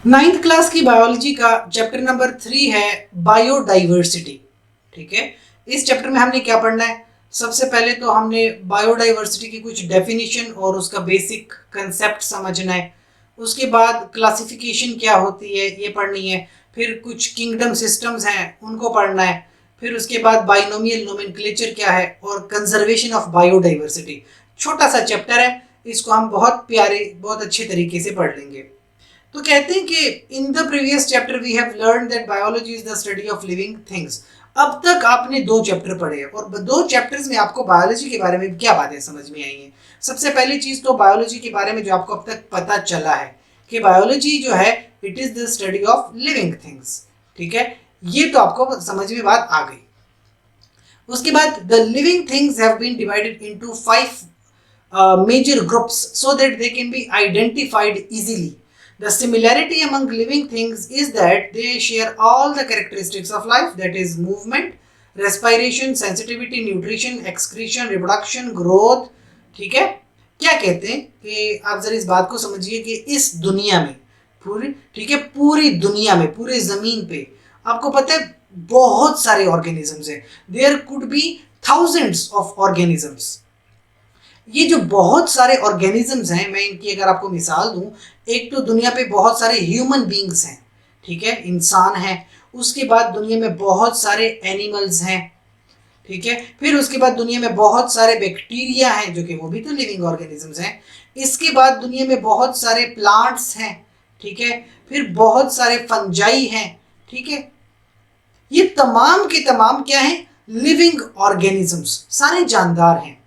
Ninth class की biology का chapter number 3 है बायोडाइवर्सिटी। ठीक है, इस चैप्टर में हमने क्या पढ़ना है? सबसे पहले तो हमने बायोडाइवर्सिटी की कुछ डेफिनेशन और उसका बेसिक कंसेप्ट समझना है। उसके बाद क्लासिफिकेशन क्या होती है ये पढ़नी है। फिर कुछ किंगडम सिस्टम्स हैं उनको पढ़ना है। फिर उसके बाद बाइनोमियल नोमेनक्लेचर क्या है और कंजर्वेशन ऑफ बायोडाइवर्सिटी। छोटा सा चैप्टर है, इसको हम बहुत प्यारे बहुत अच्छे तरीके से पढ़ लेंगे। तो कहते हैं कि in the previous chapter we have learn that biology is the study of living things. अब तक आपने दो चैप्टर पढ़े हैं और दो चैप्टर्स में आपको बायोलॉजी के बारे में क्या बातें समझ में आई हैं। सबसे पहली चीज तो बायोलॉजी के बारे में जो आपको अब तक पता चला है कि बायोलॉजी जो है it is the study of living things. ठीक है, ये तो आपको समझ में बात आ गई। उसके बाद the living things have been divided into 5 major groups so that they can be identified easily. The similarity among living things is that they share all the characteristics of life, that is movement, respiration, sensitivity, nutrition, excretion, reproduction, growth. ठीक है, क्या कहते हैं कि आप जरा इस बात को समझिए कि इस दुनिया में पूरी, ठीक है, पूरी दुनिया में पूरे जमीन पे आपको पता है बहुत सारे ऑर्गेनिजम्स हैं। There could be thousands of organisms. ये जो बहुत सारे ऑर्गेनिजम्स हैं, मैं इनकी अगर आपको मिसाल दूं, एक तो दुनिया पे बहुत सारे ह्यूमन बींग्स हैं, ठीक है, इंसान हैं। उसके बाद दुनिया में बहुत सारे एनिमल्स हैं, ठीक है। फिर उसके बाद दुनिया में बहुत सारे बैक्टीरिया हैं जो कि वो भी तो लिविंग ऑर्गेनिजम्स हैं। इसके बाद दुनिया में बहुत सारे प्लांट्स हैं, ठीक है। फिर बहुत सारे फंजाई हैं, ठीक है। ये तमाम के तमाम क्या हैं? लिविंग ऑर्गेनिजम्स, सारे जानदार हैं।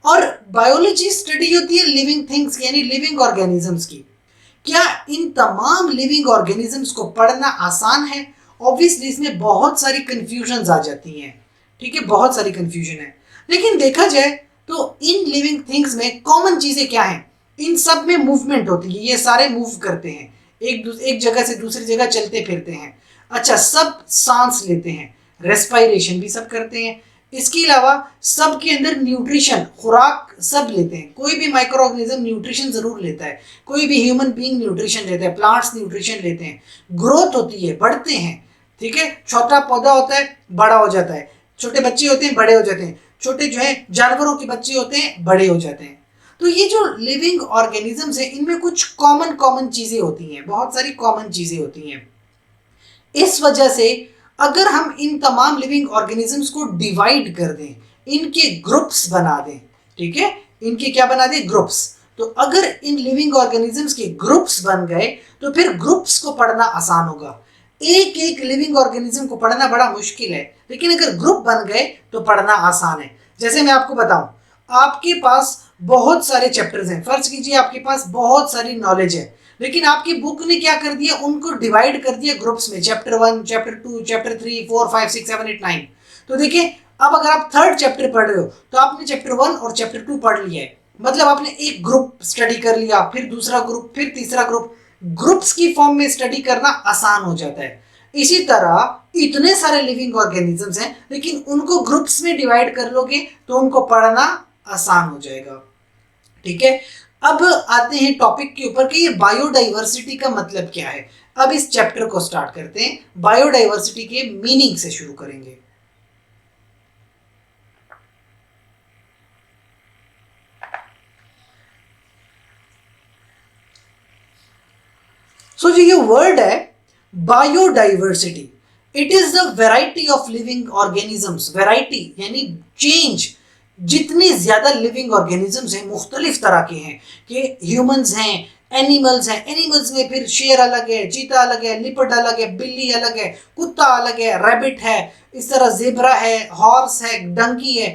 और बायोलॉजी स्टडी होती है लिविंग थिंग्स की, यानी लिविंग ऑर्गेनिजम्स की। क्या इन तमाम लिविंग ऑर्गेनिजम्स को पढ़ना आसान है? ऑब्वियसली इसमें बहुत सारी कंफ्यूजन आ जाती हैं, ठीक है, बहुत सारी कंफ्यूजन है। लेकिन देखा जाए तो इन लिविंग थिंग्स में कॉमन चीजें क्या हैं? इन सब में मूवमेंट होती है, ये सारे मूव करते हैं, एक जगह से दूसरी जगह चलते फिरते हैं। अच्छा, सब सांस लेते हैं, रेस्पायरेशन भी सब करते हैं। इसके अलावा सबके अंदर न्यूट्रिशन, खुराक सब लेते हैं। कोई भी माइक्रो ऑर्गेनिज्म न्यूट्रिशन जरूर लेता है, कोई भी ह्यूमन बीइंग न्यूट्रिशन लेता है, प्लांट्स न्यूट्रिशन लेते हैं। ग्रोथ होती है, बढ़ते हैं, ठीक है। छोटा पौधा होता है, बड़ा हो जाता है। छोटे बच्चे होते हैं, बड़े हो जाते हैं। छोटे जो है जानवरों के बच्चे होते हैं, बड़े हो जाते हैं। तो ये जो लिविंग ऑर्गेनिजम्स है इनमें कुछ कॉमन कॉमन चीजें होती हैं, बहुत सारी कॉमन चीजें होती हैं। इस वजह से अगर हम इन तमाम लिविंग ऑर्गेनिजम्स को डिवाइड कर दें, इनके ग्रुप्स बना दें, ठीक है, इनके क्या बना दें? ग्रुप्स। तो अगर इन लिविंग ऑर्गेनिजम्स के ग्रुप्स बन गए तो फिर ग्रुप्स को पढ़ना आसान होगा। एक एक लिविंग ऑर्गेनिज्म को पढ़ना बड़ा मुश्किल है, लेकिन अगर ग्रुप बन गए तो पढ़ना आसान है। जैसे मैं आपको बताऊं, आपके पास बहुत सारे चैप्टर्स हैं, फर्ज कीजिए आपके पास बहुत सारी नॉलेज है, लेकिन आपकी बुक ने क्या कर दिया? उनको डिवाइड कर दिया ग्रुप्स में, चैप्टर 1, चैप्टर 2, चैप्टर 3, 4, 5, 6, 7, 8, 9। तो देखिए, अब अगर आप थर्ड चैप्टर पढ़ रहे हो तो आपने चैप्टर 1 और चैप्टर 2 पढ़ लिया है, मतलब आपने एक ग्रुप स्टडी कर लिया, फिर दूसरा ग्रुप, फिर तीसरा ग्रुप। ग्रुप्स की फॉर्म में स्टडी करना आसान हो जाता है। इसी तरह इतने सारे लिविंग ऑर्गेनिजम्स हैं, लेकिन उनको ग्रुप्स में डिवाइड कर लोगे तो उनको पढ़ना आसान हो जाएगा, ठीक है। अब आते हैं टॉपिक के ऊपर कि ये बायोडाइवर्सिटी का मतलब क्या है। अब इस चैप्टर को स्टार्ट करते हैं, बायोडाइवर्सिटी के मीनिंग से शुरू करेंगे। सो जो ये वर्ड है biodiversity, it is the variety of living organisms. Variety यानी चेंज, जितने ज्यादा लिविंग ऑर्गेनिजम्स हैं, मुख्तलिफ तरह के हैं, कि ह्यूमंस हैं, एनिमल्स हैं। एनिमल्स में फिर शेर अलग है, चीता अलग है, लिपर्ड अलग है, बिल्ली अलग है, कुत्ता अलग है, रैबिट है, इस तरह जेब्रा है, हॉर्स है, डंकी है।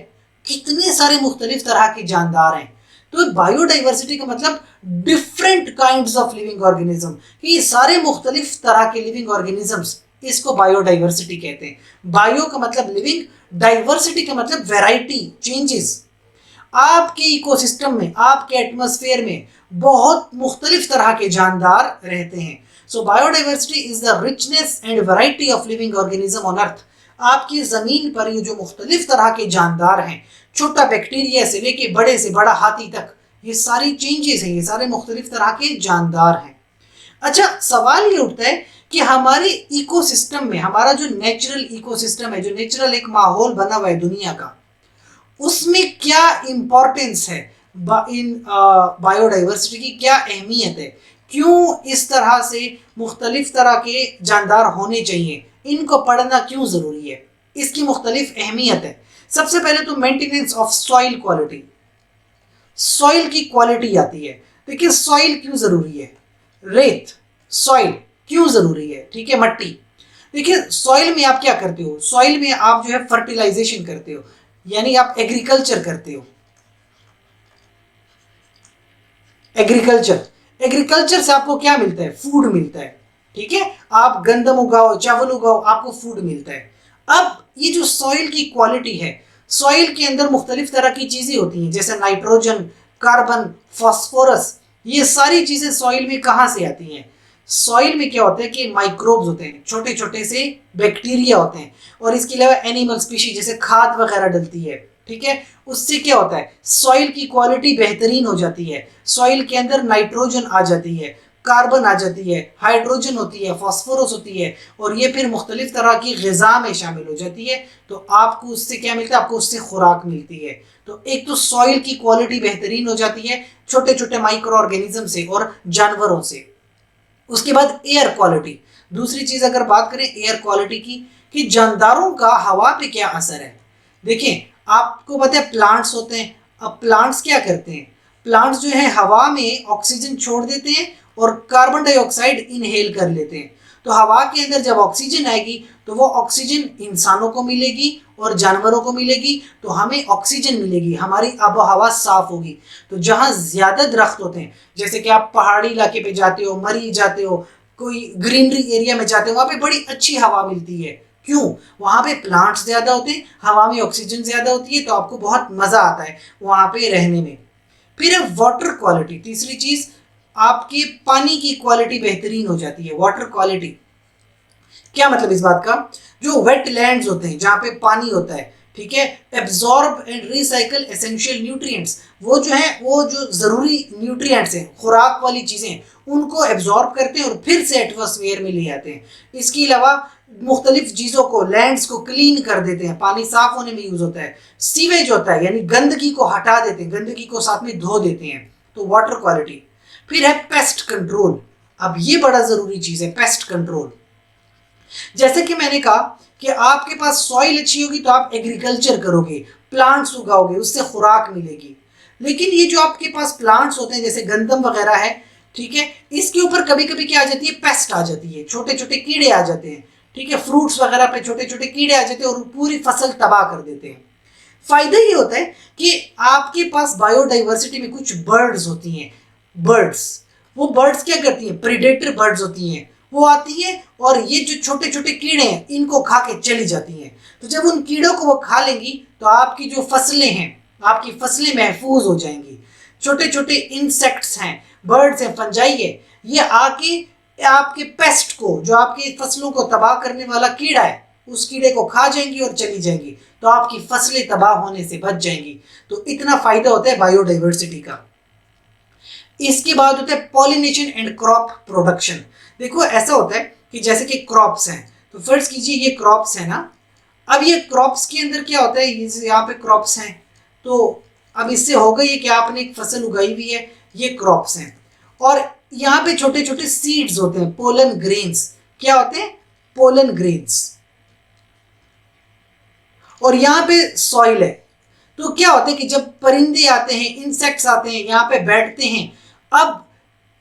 कितने सारे मुख्तलिफ तरह के जानदार हैं। तो बायोडाइवर्सिटी का मतलब different kinds of living organism, कि ये सारे मुख्तलिफ तरह के लिविंग ऑर्गेनिजम्स, इसको बायोडाइवर्सिटी कहते हैं। बायो का मतलब लिविंग, डाइवर्सिटी का मतलब वैरायटी, चेंजेस। आपके इकोसिस्टम में, आपके एटमॉस्फेयर में बहुत मुख्तलिफ तरह के जानदार रहते हैं। So biodiversity is the richness and variety of living organism on earth. आपकी जमीन पर ये जो मुख्तलिफ तरह के जानदार हैं, छोटा बैक्टीरिया से लेके बड़े से बड़ा हाथी तक, ये सारी चेंजेस हैं, ये सारे मुख्तलिफ तरह के जानदार हैं। अच्छा, सवाल ये उठता है कि हमारे इकोसिस्टम में, हमारा जो नेचुरल इकोसिस्टम है, जो नेचुरल एक माहौल बना हुआ है दुनिया का, उसमें क्या इंपॉर्टेंस है, इन बायोडाइवर्सिटी की क्या अहमियत है, क्यों इस तरह से मुख्तलिफ तरह के जानदार होने चाहिए, इनको पढ़ना क्यों ज़रूरी है, इसकी मुख्तलिफ अहमियत है। सबसे पहले तो maintenance of soil quality, soil की क्वालिटी आती है। देखिए सॉइल क्यों ज़रूरी है, रेत, सॉइल क्यों ज़रूरी है, ठीक है, मट्टी। देखिए सॉइल में आप क्या करते हो, सॉइल में आप जो है फर्टिलाइजेशन करते हो, यानी आप एग्रीकल्चर करते हो। एग्रीकल्चर, एग्रीकल्चर से आपको क्या मिलता है, फूड मिलता है, ठीक है। आप गंदम उगाओ, चावल उगाओ, आपको फूड मिलता है। अब ये जो सॉइल की क्वालिटी है, सॉइल के अंदर मुख्तलिफ तरह की चीजें होती हैं, जैसे नाइट्रोजन, कार्बन, फास्फोरस, ये सारी चीजें सॉइल में कहाँ से आती हैं। सॉइल में क्या होता है कि माइक्रोब्स होते हैं, छोटे छोटे से बैक्टीरिया होते हैं, और इसके अलावा एनिमल स्पीशीज जैसे खाद वगैरह डलती है, ठीक है। उससे क्या होता है, सॉइल की क्वालिटी बेहतरीन हो जाती है, सॉइल के अंदर नाइट्रोजन आ जाती है, कार्बन आ जाती है, हाइड्रोजन होती है, फास्फोरस होती है, और ये फिर मुख्तलिफ तरह की ग़िज़ा में शामिल हो जाती है। तो आपको उससे क्या मिलता है, आपको उससे खुराक मिलती है। तो एक तो सॉइल की क्वालिटी बेहतरीन हो जाती है छोटे छोटे माइक्रो ऑर्गेनिज्म से और जानवरों से। उसके बाद एयर क्वालिटी, दूसरी चीज अगर बात करें एयर क्वालिटी की, कि जानदारों का हवा पे क्या असर है। देखिए आपको पता है प्लांट्स होते हैं, अब प्लांट्स क्या करते हैं, प्लांट्स जो है हवा में ऑक्सीजन छोड़ देते हैं और कार्बन डाइऑक्साइड इनहेल कर लेते हैं। तो हवा के अंदर जब ऑक्सीजन आएगी तो वो ऑक्सीजन इंसानों को मिलेगी और जानवरों को मिलेगी, तो हमें ऑक्सीजन मिलेगी, हमारी आबो हवा साफ होगी। तो जहाँ ज्यादा दरख्त होते हैं, जैसे कि आप पहाड़ी इलाके पे जाते हो, मरी जाते हो, कोई ग्रीनरी एरिया में जाते हो, वहाँ पे बड़ी अच्छी हवा मिलती है। क्यों, वहाँ पे प्लांट्स ज्यादा होते हैं, हवा में ऑक्सीजन ज्यादा होती है, तो आपको बहुत मजा आता है वहाँ पे रहने में। फिर है वाटर क्वालिटी, तीसरी चीज, आपके पानी की क्वालिटी बेहतरीन हो जाती है। वाटर क्वालिटी क्या मतलब इस बात का, जो वेट लैंड्स होते हैं जहाँ पे पानी होता है, ठीक है, absorb and recycle essential nutrients, वो जो है वो जो ज़रूरी न्यूट्रिएंट्स हैं, खुराक वाली चीज़ें, उनको एब्जॉर्ब करते हैं और फिर से एटमॉस्फेयर में ले आते हैं। इसके अलावा मुख्तलिफ चीज़ों को, लैंड्स को क्लीन कर देते हैं, पानी साफ होने में यूज़ होता है। सीवेज होता है, यानी गंदगी को हटा देते हैं, गंदगी को साथ में धो देते हैं। तो वाटर क्वालिटी। फिर है पेस्ट कंट्रोल, अब ये बड़ा ज़रूरी चीज़ है, पेस्ट कंट्रोल। जैसे कि मैंने कहा कि आपके पास सॉइल अच्छी होगी तो आप एग्रीकल्चर करोगे, प्लांट्स उगाओगे, उससे खुराक मिलेगी। लेकिन ये जो आपके पास प्लांट्स होते हैं जैसे गंदम वगैरह है, ठीक है, इसके ऊपर कभी कभी क्या आ जाती है, पेस्ट आ जाती है, छोटे छोटे कीड़े आ जाते हैं, ठीक है, फ्रूट्स वगैरह पे छोटे छोटे कीड़े आ जाते हैं और पूरी फसल तबाह कर देते हैं। फायदा ये होता है कि आपके पास बायोडाइवर्सिटी में कुछ बर्ड्स होती हैं, बर्ड्स, वो बर्ड्स क्या करती हैं, प्रीडेटर बर्ड्स होती हैं, वो आती है और ये जो छोटे छोटे कीड़े हैं इनको खा के चली जाती हैं। तो जब उन कीड़ों को वो खा लेंगी तो आपकी जो फसलें हैं, आपकी फसलें महफूज हो जाएंगी। छोटे छोटे इंसेक्ट्स हैं, बर्ड्स हैं, फंजाई है, ये आके आपके पेस्ट को, जो आपकी फसलों को तबाह करने वाला कीड़ा है, उस कीड़े को खा जाएंगी और चली जाएंगी, तो आपकी फसलें तबाह होने से बच जाएंगी। तो इतना फायदा होता है बायोडाइवर्सिटी का। इसके बाद होता है पॉलिनेशन एंड क्रॉप प्रोडक्शन। देखो ऐसा होता है कि जैसे कि क्रॉप्स हैं, तो फर्ज कीजिए ये क्रॉप्स है ना, अब ये क्रॉप्स के अंदर क्या होता है, यहाँ पे क्रॉप्स हैं, तो अब इससे हो गई है कि आपने एक फसल उगाई हुई है, ये क्रॉप्स हैं, और यहाँ पे छोटे छोटे सीड्स होते हैं, पोलन ग्रेन्स। क्या होते हैं, पोलन ग्रेन्स। और यहाँ पे सॉइल है। तो क्या होता है कि जब परिंदे आते हैं, इंसेक्ट्स आते हैं, यहाँ पे बैठते हैं, अब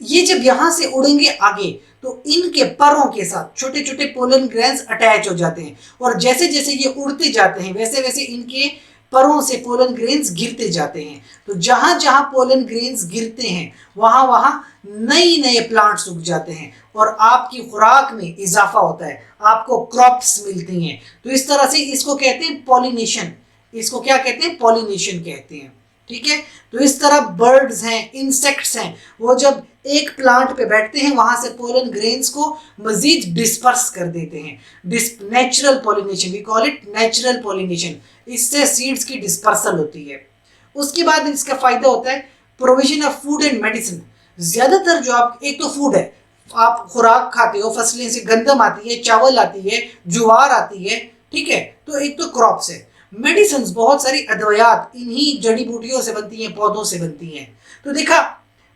ये जब यहाँ से उड़ेंगे आगे तो इनके परों के साथ छोटे छोटे पोलन ग्रेन्स अटैच हो जाते हैं, और जैसे जैसे ये उड़ते जाते हैं वैसे वैसे इनके परों से पोलन ग्रेन्स गिरते जाते हैं। तो जहाँ जहाँ पोलन ग्रेन्स गिरते हैं वहाँ वहाँ नए नए प्लांट्स उग जाते हैं और आपकी खुराक में इजाफा होता है, आपको क्रॉप्स मिलती हैं। तो इस तरह से इसको कहते हैं पॉलिनेशन, इसको क्या कहते हैं, पॉलिनेशन कहते हैं, ठीक है। तो इस तरह बर्ड्स हैं, इंसेक्ट्स हैं, वो जब एक प्लांट पे बैठते हैं वहां से पोलन ग्रेन्स को मजीद डिस्पर्स कर देते हैं। Natural pollination, we call it natural pollination, इससे सीड्स की डिस्पर्सल होती है। उसके बाद इसका फायदा होता है provision of food and medicine. ज्यादातर जो आप, एक तो फूड है, आप खुराक खाते हो, फसलें से गंदम आती है, चावल आती है, ज्वार आती है, ठीक है। तो एक तो क्रॉप्स है। मेडिसिन, बहुत सारी अद्वयात इन्हीं जड़ी बूटियों से बनती हैं, पौधों से बनती हैं। तो देखा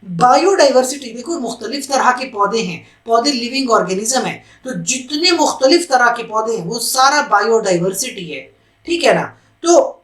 बायोडाइवर्सिटी, देखो मुख्तलिफ तरह के पौधे हैं, पौधे लिविंग ऑर्गेनिज्म है, तो जितने मुख्तलिफ तरह के पौधे हैं वो सारा बायोडाइवर्सिटी है, ठीक है ना। तो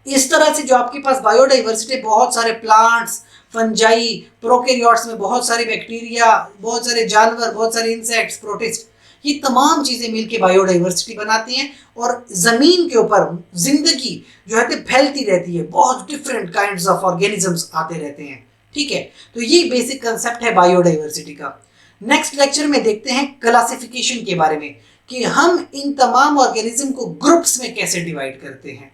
इस तरह से जो आपके पास बायोडाइवर्सिटी, बहुत सारे प्लांट्स, फंजाई, प्रोकैरियोट्स में बहुत सारे बैक्टीरिया, बहुत सारे जानवर, बहुत सारे इंसेक्ट्स, प्रोटिस्ट, ये तमाम चीजें मिलकर बायोडाइवर्सिटी बनाती हैं। और जमीन के ऊपर जिंदगी जो है फैलती रहती है, बहुत डिफरेंट काइंड्स ऑफ ऑर्गेनिजम्स आते रहते हैं, ठीक है। तो ये बेसिक कंसेप्ट है बायोडाइवर्सिटी का। नेक्स्ट लेक्चर में देखते हैं क्लासिफिकेशन के बारे में, कि हम इन तमाम ऑर्गेनिज्म को ग्रुप्स में कैसे डिवाइड करते हैं।